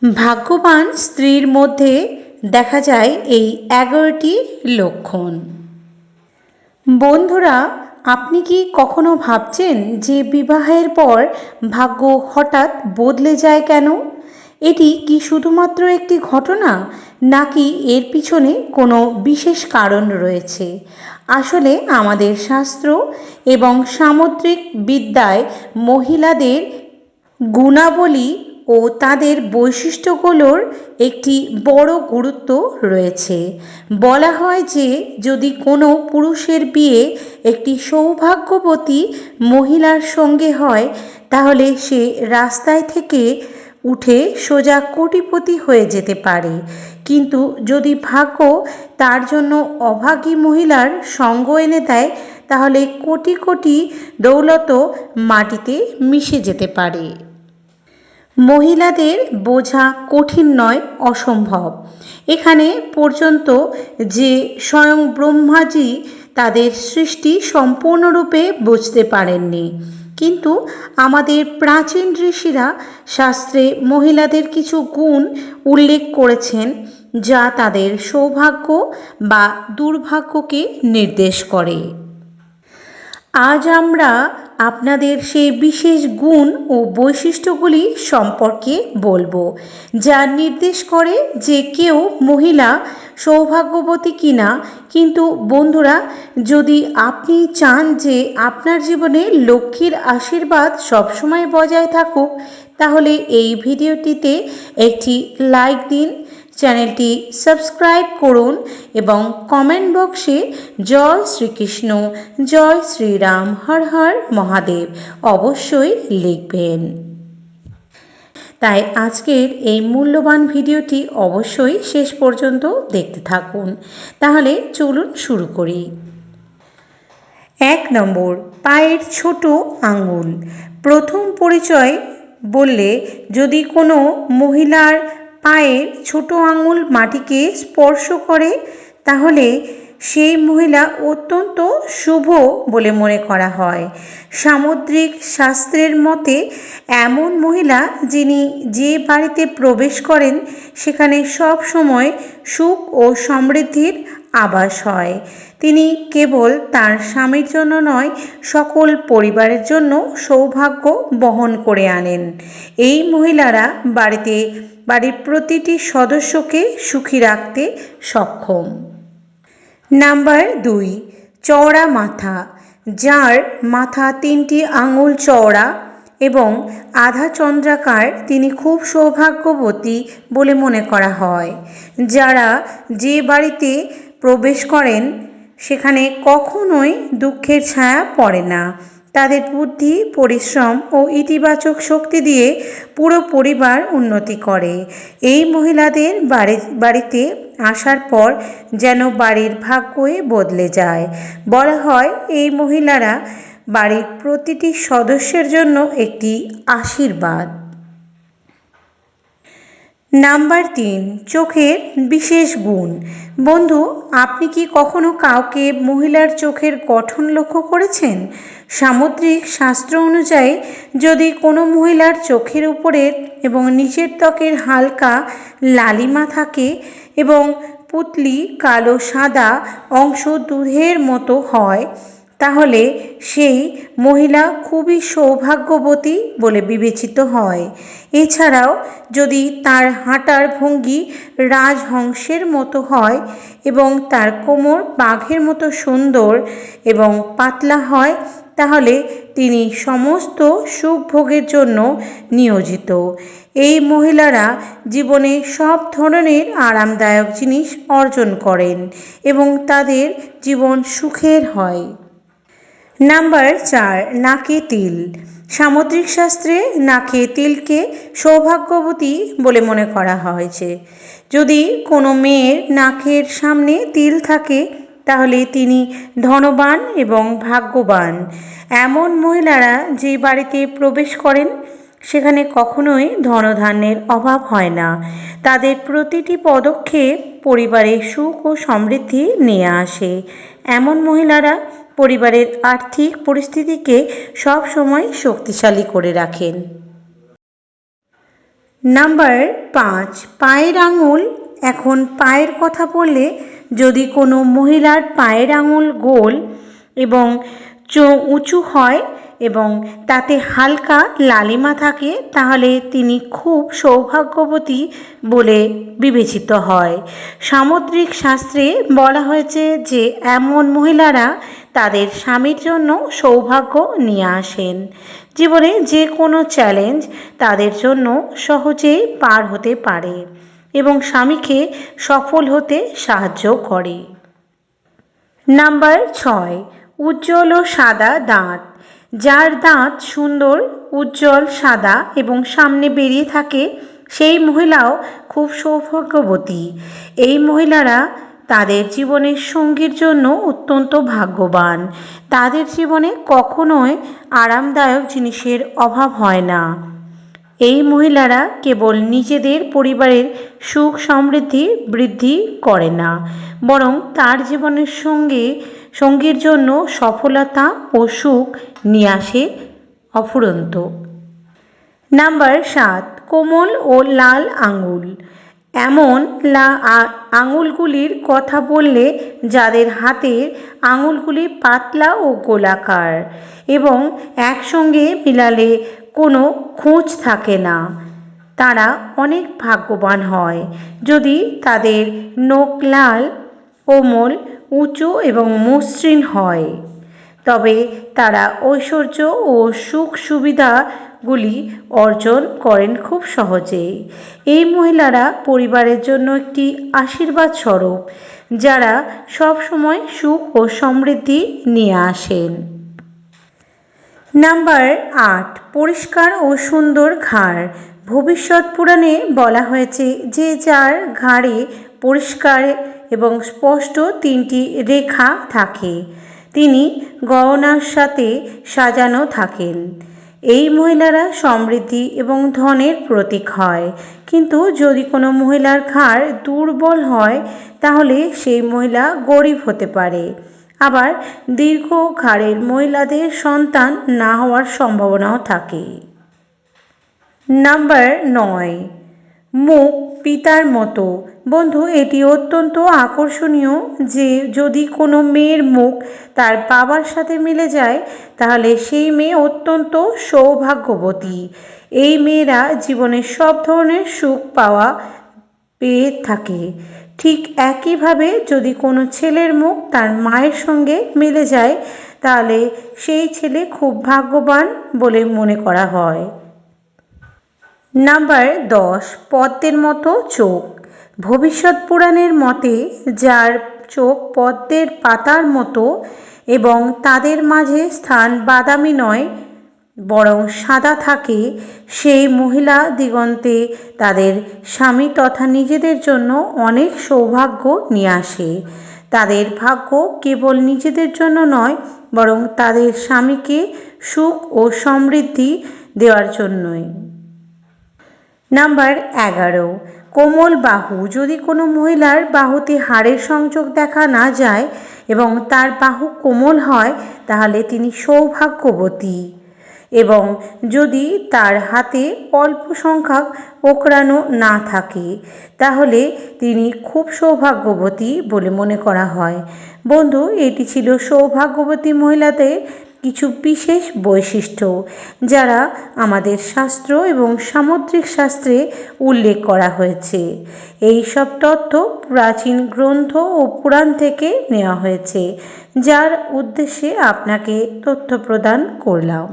ভাগ্যবান স্ত্রীর মধ্যে দেখা যায় এই 11টি লক্ষণ। বন্ধুরা, আপনি কি কখনো ভাবছেন যে বিবাহের পর ভাগ্য হঠাৎ বদলে যায় কেন? এটি কি শুধুমাত্র একটি ঘটনা, নাকি এর পিছনে কোনো বিশেষ কারণ রয়েছে? আসলে আমাদের শাস্ত্র এবং সামুদ্রিক বিদ্যায় মহিলাদের গুণাবলী ও তাদের বৈশিষ্ট্যগুলোর একটি বড় গুরুত্ব রয়েছে। বলা হয় যে যদি কোনো পুরুষের বিয়ে একটি সৌভাগ্যবতী মহিলার সঙ্গে হয়, তাহলে সে রাস্তায় থেকে উঠে সোজা কোটিপতি হয়ে যেতে পারে। কিন্তু যদি ভাগ্য তার জন্য অভাগী মহিলার সঙ্গ এনে দেয়, তাহলে কোটি কোটি দৌলতও মাটিতে মিশে যেতে পারে। মহিলাদের বোঝা কঠিন নয়, অসম্ভব। এখানে পর্যন্ত যে স্বয়ং ব্রহ্মাজি তাদের সৃষ্টি সম্পূর্ণরূপে বুঝতে পারেননি। কিন্তু আমাদের প্রাচীন ঋষিরা শাস্ত্রে মহিলাদের কিছু গুণ উল্লেখ করেছেন, যা তাদের সৌভাগ্য বা দুর্ভাগ্যকে নির্দেশ করে। আজ আমরা আপনাদের সেই বিশেষ গুণ ও বৈশিষ্ট্যগুলি সম্পর্কে বলবো, যা নির্দেশ করে যে কেউ মহিলা সৌভাগ্যবতী কিনা। কিন্তু বন্ধুরা, যদি আপনি চান যে আপনার জীবনে লক্ষ্মীর আশীর্বাদ সবসময় বজায় থাকুক, তাহলে এই ভিডিওটিতে একটি লাইক দিন, চ্যানেলটি সাবস্ক্রাইব করুন এবং কমেন্ট বক্সে জয় শ্রীকৃষ্ণ, জয় শ্রীরাম, হর হর মহাদেব অবশ্যই লিখবেন। তাই আজকের এই মূল্যবান ভিডিওটি অবশ্যই শেষ পর্যন্ত দেখতে থাকুন। তাহলে চলুন শুরু করি। 1 নম্বর, পায়ের ছোট আঙুল। প্রথম পরিচয় বললে যদি কোনো মহিলার পায়ের ছোট আঙুল মাটিকে স্পর্শ করে, তাহলে সেই মহিলা অত্যন্ত শুভ বলে মনে করা হয়। সামুদ্রিক শাস্ত্রের মতে এমন মহিলা যিনি যে বাড়িতে প্রবেশ করেন, সেখানে সব সময় সুখ ও সমৃদ্ধির আভাস হয়। তিনি কেবল তার স্বামীর জন্য নয়, সকল পরিবারের জন্য সৌভাগ্য বহন করে আনেন। এই মহিলারা বাড়ির প্রতিটি সদস্যকে সুখী রাখতে সক্ষম। নাম্বার 2, চওড়া মাথা। যার মাথা 3টি আঙুল চওড়া এবং আধা চন্দ্রাকার, তিনি খুব সৌভাগ্যবতী বলে মনে করা হয়। যারা যে বাড়িতে প্রবেশ করেন, সেখানে কখনোই দুঃখের ছায়া পড়ে না। তাদের বুদ্ধি, পরিশ্রম ও ইতিবাচক শক্তি দিয়ে পুরো পরিবার উন্নতি করে। এই মহিলাদের বাড়িতে আসার পর যেন বাড়ির ভাগ্যই বদলে যায়। বলা হয় এই মহিলারা বাড়ির প্রতিটি সদস্যের জন্য একটি আশীর্বাদ। নাম্বার 3, চোখের বিশেষ গুণ। বন্ধু, আপনি কি কখনো কাউকে মহিলার চোখের গঠন লক্ষ্য করেছেন? সামুদ্রিক শাস্ত্র অনুযায়ী যদি কোনো মহিলার চোখের উপরের এবং নিচের ত্বকের হালকা লালিমা থাকে এবং পুতলি কালো সাদা অংশ দুধের মতো হয়, তাহলে সেই মহিলা খুবই সৌভাগ্যবতী বলে বিবেচিত হয়। এছাড়াও যদি তার হাঁটার ভঙ্গি রাজহংসের মতো হয় এবং তার কোমর বাঘের মতো সুন্দর এবং পাতলা হয়, তাহলে তিনি সমস্ত সুখ ভোগের জন্য নিয়োজিত। এই মহিলারা জীবনে সব ধরনের আরামদায়ক জিনিস অর্জন করেন এবং তাদের জীবন সুখের হয়। নাম্বার 4, নাকে তিল। সামুদ্রিক শাস্ত্রে নাকে তিলকে সৌভাগ্যবতী বলে মনে করা হয়েছে। যদি কোনো মেয়ের নাকের সামনে তিল থাকে, তাহলে তিনি ধনবান এবং ভাগ্যবান। এমন মহিলারা যে বাড়িতে প্রবেশ করেন, সেখানে কখনোই ধনধান্যের অভাব হয় না। তাদের প্রতিটি পদক্ষেপ পরিবারে সুখ ও সমৃদ্ধি নিয়ে আসে। এমন মহিলারা পরিবারের আর্থিক পরিস্থিতিকে সব সময় শক্তিশালী করে রাখেন। নাম্বার 5, পায়ের আঙুল। এখন পায়ের কথা বললে যদি কোনো মহিলার পায়ের আঙুল গোল এবং উঁচু হয় এবং তাতে হালকা লালিমা থাকে, তাহলে তিনি খুব সৌভাগ্যবতী বলে বিবেচিত হয়। সামুদ্রিক শাস্ত্রে বলা হয়েছে যে এমন মহিলারা তাদের স্বামীর জন্য সৌভাগ্য নিয়ে আসেন। জীবনে যে কোনো চ্যালেঞ্জ তাদের জন্য সহজেই পার হতে পারে এবং স্বামীকে সফল হতে সাহায্য করে। নাম্বার 6, উজ্জ্বল ও সাদা দাঁত। যার দাঁত সুন্দর, উজ্জ্বল, সাদা এবং সামনে বেরিয়ে থাকে, সেই মহিলাও খুব সৌভাগ্যবতী। এই মহিলারা তাদের জীবনের সঙ্গীর জন্য অত্যন্ত ভাগ্যবান। তাদের জীবনে কখনোই আরামদায়ক জিনিসের অভাব হয় না। এই মহিলারা কেবল নিজেদের পরিবারের সুখ সমৃদ্ধি বৃদ্ধি করে না, বরং তার জীবনের সঙ্গীর জন্য সফলতা ও সুখ নিয়ে আসে অফুরন্ত। নাম্বার 7, কোমল ও লাল আঙুল। এমন আঙুলগুলির কথা বললে যাদের হাতের আঙুলগুলি পাতলা ও গোলাকার এবং একসঙ্গে মিলালে কোনো খোঁজ থাকে না, তারা অনেক ভাগ্যবান হয়। যদি তাদের নখ লাল, কোমল, উঁচু এবং মসৃণ হয়, তবে তারা ঐশ্বর্য ও সুখ সুবিধাগুলি অর্জন করেন খুব সহজেই। এই মহিলারা পরিবারের জন্য একটি আশীর্বাদ স্বরূপ, যারা সবসময় সুখ ও সমৃদ্ধি নিয়ে আসেন। নাম্বার 8, পরিষ্কার ও সুন্দর ঘাড়। ভবিষ্যৎ পুরাণে বলা হয়েছে যে যার ঘাড়ে পরিষ্কার এবং স্পষ্ট 3টি রেখা থাকে, তিনি গহনার সাথে সাজানো থাকেন। এই মহিলারা সমৃদ্ধি এবং ধনের প্রতীক হয়। কিন্তু যদি কোনো মহিলার ঘাড় দুর্বল হয়, তাহলে সেই মহিলা গরিব হতে পারে। আবার দীর্ঘ ঘাড়ের মহিলাদের সন্তান না হওয়ার সম্ভাবনাও থাকে। নাম্বার 9, মুখ পিতার মতো। বন্ধু, এটি অত্যন্ত আকর্ষণীয় যে যদি কোনো মেয়ের মুখ তার বাবার সাথে মিলে যায়, তাহলে সেই মেয়ে অত্যন্ত সৌভাগ্যবতী। এই মেয়েরা জীবনের সব ধরনের সুখ পেয়ে থাকে। ঠিক একইভাবে যদি কোনো ছেলের মুখ তার মায়ের সঙ্গে মিলে যায়, তাহলে সেই ছেলে খুব ভাগ্যবান বলে মনে করা হয়। নাম্বার 10, পদ্মের মতো চোখ। ভবিষ্যৎ পুরাণের মতে যার চোখ পদ্মের পাতার মতো এবং তাদের মাঝে স্থান বাদামি নয় বরং সাদা থাকে, সেই মহিলা দিগন্তে তাদের স্বামী তথা নিজেদের জন্য অনেক সৌভাগ্য নিয়ে আসে। তাদের ভাগ্য কেবল নিজেদের জন্য নয়, বরং তাদের স্বামীকে সুখ ও সমৃদ্ধি দেওয়ার জন্যই। নাম্বার 11, কোমল বাহু। যদি কোনো মহিলার বাহুতে হাড়ের সংযোগ দেখা না যায় এবং তার বাহু কোমল হয়, তাহলে তিনি সৌভাগ্যবতী। এবং যদি তার হাতে অল্প সংখ্যক ওকড়ানো না থাকে, তাহলে তিনি খুব সৌভাগ্যবতী বলে মনে করা হয়। বন্ধু, এটি ছিল সৌভাগ্যবতী মহিলাদের কিছু বিশেষ বৈশিষ্ট্য, যারা আমাদের শাস্ত্র এবং সামুদ্রিক শাস্ত্রে উল্লেখ করা হয়েছে। এই সব তথ্য প্রাচীন গ্রন্থ ও পুরাণ থেকে নেওয়া হয়েছে, যার উদ্দেশ্যে আপনাকে তথ্য প্রদান করলাম।